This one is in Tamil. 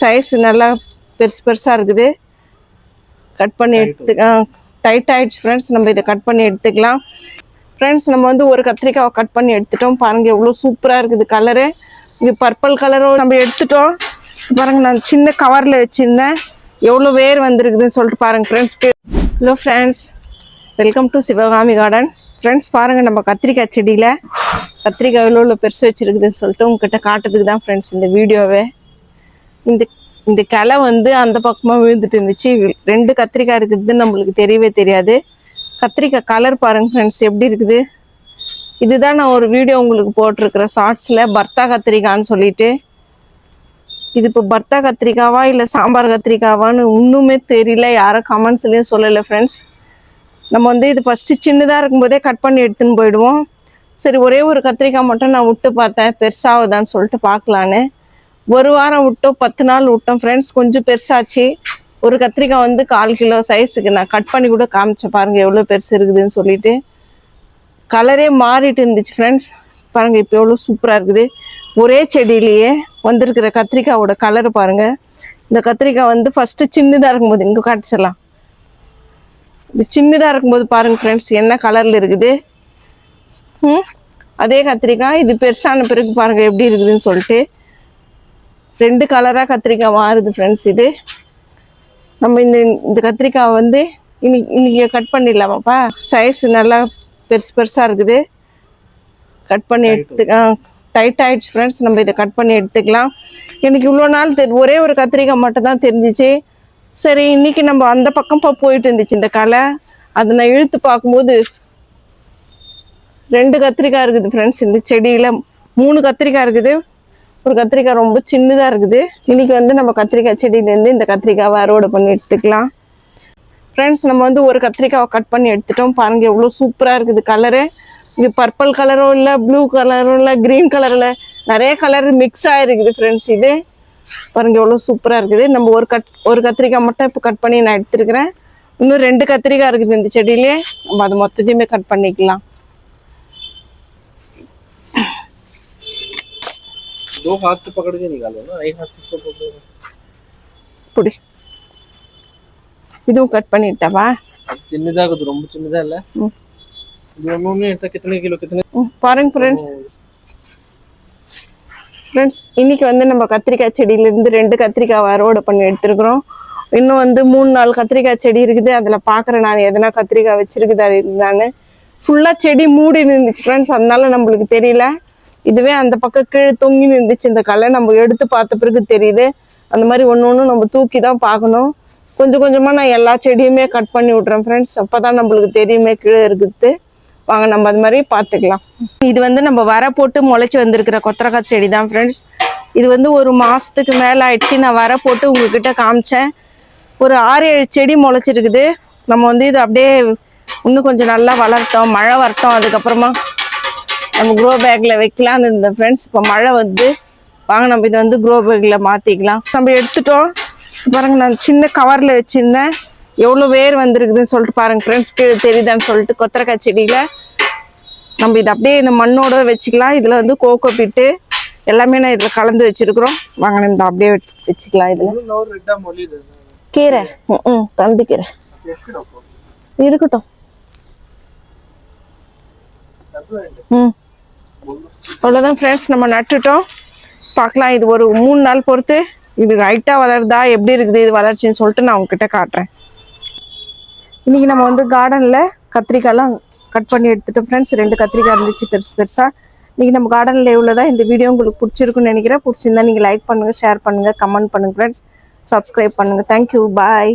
சைஸ் நல்லா பெருசு பெருசாக இருக்குது. கட் பண்ணி டைட் ஆகிடுச்சு ஃப்ரெண்ட்ஸ். நம்ம இதை கட் பண்ணி எடுத்துக்கலாம் ஃப்ரெண்ட்ஸ். நம்ம வந்து ஒரு கத்திரிக்காவை கட் பண்ணி எடுத்துட்டோம். பாருங்கள் எவ்வளோ சூப்பராக இருக்குது கலரு. இது பர்பிள் கலரும் நம்ம எடுத்துட்டோம். பாருங்கள் நான் சின்ன கவரில் வச்சுருந்தேன். எவ்வளோ வேர் வந்துருக்குதுன்னு சொல்லிட்டு பாருங்கள் friends. Hello friends, welcome to Sivakami garden. Friends பாருங்கள், நம்ம கத்திரிக்காய் செடியில் கத்திரிக்காய் எவ்வளோ பெருசு வச்சுருக்குதுன்னு சொல்லிட்டு உங்ககிட்ட காட்டுறதுக்கு தான் ஃப்ரெண்ட்ஸ் இந்த வீடியோவே. இந்த கிளை வந்து அந்த பக்கமாக விழுந்துட்டு இருந்துச்சு. 2 கத்திரிக்காய் இருக்குதுன்னு நம்மளுக்கு தெரியவே தெரியாது. கத்திரிக்காய் கலர் பாருங்கள் ஃப்ரெண்ட்ஸ் எப்படி இருக்குது. இதுதான் நான் ஒரு வீடியோ உங்களுக்கு போட்டிருக்கிறேன் ஷார்ட்ஸில், பர்த்தா கத்திரிக்காய்ன்னு சொல்லிட்டு. இது இப்போ பர்த்தா கத்திரிக்காவா இல்லை சாம்பார் கத்திரிக்காவான்னு இன்னுமே தெரியல. யாரும் கமெண்ட்ஸ்லேயும் சொல்லலை ஃப்ரெண்ட்ஸ். நம்ம வந்து இது ஃபஸ்ட்டு சின்னதாக இருக்கும்போதே கட் பண்ணி எடுத்துன்னு போயிடுவோம். சரி, ஒரே ஒரு கத்திரிக்காய் மட்டும் நான் விட்டு பார்த்தேன், பெருசாகுதான்னு சொல்லிட்டு பார்க்கலான்னு. ஒரு வாரம் விட்டோம், 10 நாள் விட்டோம் ஃப்ரெண்ட்ஸ். கொஞ்சம் பெருசாச்சு. ஒரு கத்திரிக்காய் வந்து 1/4 கிலோ சைஸுக்கு நான் கட் பண்ணி கூட காமிச்சேன். பாருங்கள் எவ்வளோ பெருசு இருக்குதுன்னு சொல்லிட்டு. கலரே மாறிட்டு இருந்துச்சு ஃப்ரெண்ட்ஸ். பாருங்கள் இப்போ எவ்வளோ சூப்பராக இருக்குது. ஒரே செடியிலேயே வந்திருக்கிற கத்திரிக்காயோட கலர் பாருங்கள். இந்த கத்திரிக்காய் வந்து ஃபஸ்ட்டு சின்னதாக இருக்கும்போது இங்கே காட்டிச்சிடலாம். இது சின்னதாக இருக்கும்போது பாருங்கள் ஃப்ரெண்ட்ஸ் என்ன கலரில் இருக்குது. அதே கத்திரிக்காய் இது பெருசான பிறகு பாருங்கள் எப்படி இருக்குதுன்னு சொல்லிட்டு 2 கலராக கத்திரிக்காய் மாறுது ஃப்ரெண்ட்ஸ். இது நம்ம இந்த கத்திரிக்காய் வந்து இன்னைக்கு கட் பண்ணிடலாமாப்பா. சைஸ் நல்லா பெருசு பெருசாக இருக்குது. கட் பண்ணி டைட் ஆகிடுச்சு ஃப்ரெண்ட்ஸ். நம்ம இதை கட் பண்ணி எடுத்துக்கலாம். எனக்கு இவ்வளோ நாள் ஒரே ஒரு கத்திரிக்காய் மட்டும் தான் தெரிஞ்சிச்சு. சரி, இன்னைக்கு நம்ம அந்த பக்கம் போயிட்டு இருந்துச்சு இந்த களை. அதை நான் இழுத்து பார்க்கும்போது 2 கத்திரிக்காய் இருக்குது ஃப்ரெண்ட்ஸ். இந்த செடியில் 3 கத்திரிக்காய் இருக்குது. ஒரு கத்திரிக்காய் ரொம்ப சின்னதாக இருக்குது. இன்றைக்கி வந்து நம்ம கத்திரிக்காய் செடியிலேருந்து இந்த கத்திரிக்காவை அறுவடை பண்ணி எடுத்துக்கலாம் ஃப்ரெண்ட்ஸ். நம்ம வந்து ஒரு கத்திரிக்காவை கட் பண்ணி எடுத்துட்டோம். பாருங்கள் எவ்வளோ சூப்பராக இருக்குது கலரு. இது பர்பிள் கலரும் இல்லை, ப்ளூ கலரும் இல்லை, க்ரீன் கலரில் நிறைய கலர் மிக்ஸ் ஆகிருக்குது ஃப்ரெண்ட்ஸ். இது பாருங்கள் எவ்வளோ சூப்பராக இருக்குது. நம்ம ஒரு கத்திரிக்காய் மட்டும் இப்போ கட் பண்ணி நான் எடுத்துருக்கிறேன். இன்னும் 2 கத்திரிக்காய் இருக்குது இந்த செடியிலே. நம்ம அது மொத்தத்தையுமே கட் பண்ணிக்கலாம். 2 हाथ से पकड़ के निकालो ना, एक हाथ से इसको पकड़ो. पुड़ी ಇದು ಕಟ್ பண்ணிட்டவா? ಚಿನ್ನದಾಗದು ரொம்ப ಚಿನ್ನದಾ ಇಲ್ಲ. दोनों ಅಂತ कितने किलो कितने பாருங்க फ्रेंड्स இன்னைக்கு வந்து நம்ம கத்திரிக்காய் செடியில இருந்து 2 கத்திரிக்காய் அறுவடை பண்ணி எடுத்துக்கிறோம். இன்னும் வந்து 3-4 கத்திரிக்காய் செடி இருக்குது. அதுல பாக்குறேன் நான் எதனா கத்திரிக்காய் வச்சிருக்குதா இல்லைன்னு. ஃபுல்லா செடி மூடி இருந்துச்சு ஃப்ரெண்ட்ஸ், அதனால நம்மளுக்கு தெரியல. இதுவே அந்த பக்கம் கீழே தொங்கி இருந்துச்சு இந்த களை. நம்ம எடுத்து பார்த்த பிறகு தெரியுது. அந்த மாதிரி ஒன்று நம்ம தூக்கி தான் பார்க்கணும். கொஞ்சம் கொஞ்சமாக நான் எல்லா செடியுமே கட் பண்ணி விட்றேன் ஃப்ரெண்ட்ஸ். அப்போ தான் நம்மளுக்கு தெரியுமே கீழே இருக்குது. வாங்க நம்ம அது மாதிரி பார்த்துக்கலாம். இது வந்து நம்ம வர போட்டு முளைச்சி வந்திருக்கிற கொத்தரக்காய் செடி தான் ஃப்ரெண்ட்ஸ். இது வந்து ஒரு மாதத்துக்கு மேலே ஆயிடுச்சு. நான் வர போட்டு உங்ககிட்ட காமிச்சேன். ஒரு 6-7 செடி முளைச்சிருக்குது. நம்ம வந்து இது அப்படியே இன்னும் கொஞ்சம் நல்லா வளர்த்தோம், மழை வரட்டும், அதுக்கப்புறமா நம்ம க்ரோ பேக்கில் வைக்கலான்னு இருந்தேன் ஃப்ரெண்ட்ஸ். இப்போ மழை வந்து வாங்க நம்ம இதை வந்து க்ரோ பேக்கில் மாற்றிக்கலாம். நம்ம எடுத்துட்டோம். பாருங்கள் நான் சின்ன கவரில் வச்சுருந்தேன். எவ்வளோ வேர் வந்துருக்குதுன்னு சொல்லிட்டு பாருங்கள் ஃப்ரெண்ட்ஸ். கீழே தெரியுதான்னு சொல்லிட்டு கொத்தரக்காய் செடியில் நம்ம இதை அப்படியே இந்த மண்ணோட வச்சுக்கலாம். இதில் வந்து கோகோ பிட்டு எல்லாமே நான் இதில் கலந்து வச்சுருக்குறோம். வாங்க நம்ம அப்படியே வச்சுக்கலாம். இதில் கீரை தண்டு கீரை இருக்கட்டும். அவ்வளோதான் ஃப்ரெண்ட்ஸ், நம்ம நட்டுட்டோம். பார்க்கலாம் இது ஒரு 3 நாள் பொறுத்து இது ரைட்டாக வளருதா எப்படி இருக்குது இது வளர்ச்சின்னு சொல்லிட்டு நான் உங்ககிட்ட காட்டுறேன். இன்றைக்கி நம்ம வந்து கார்டனில் கத்திரிக்காய்லாம் கட் பண்ணி எடுத்துட்டோம் ஃப்ரெண்ட்ஸ். 2 கத்திரிக்காய் இருந்துச்சு பெருசு பெருசாக. இன்றைக்கி நம்ம கார்டனில் எவ்வளோதான். இந்த வீடியோ உங்களுக்கு பிடிச்சிருக்குன்னு நினைக்கிறேன். பிடிச்சிருந்தா நீங்கள் லைக் பண்ணுங்கள், ஷேர் பண்ணுங்கள், கமெண்ட் பண்ணுங்கள் ஃப்ரெண்ட்ஸ். சப்ஸ்கிரைப் பண்ணுங்கள். தேங்க்யூ, பாய்.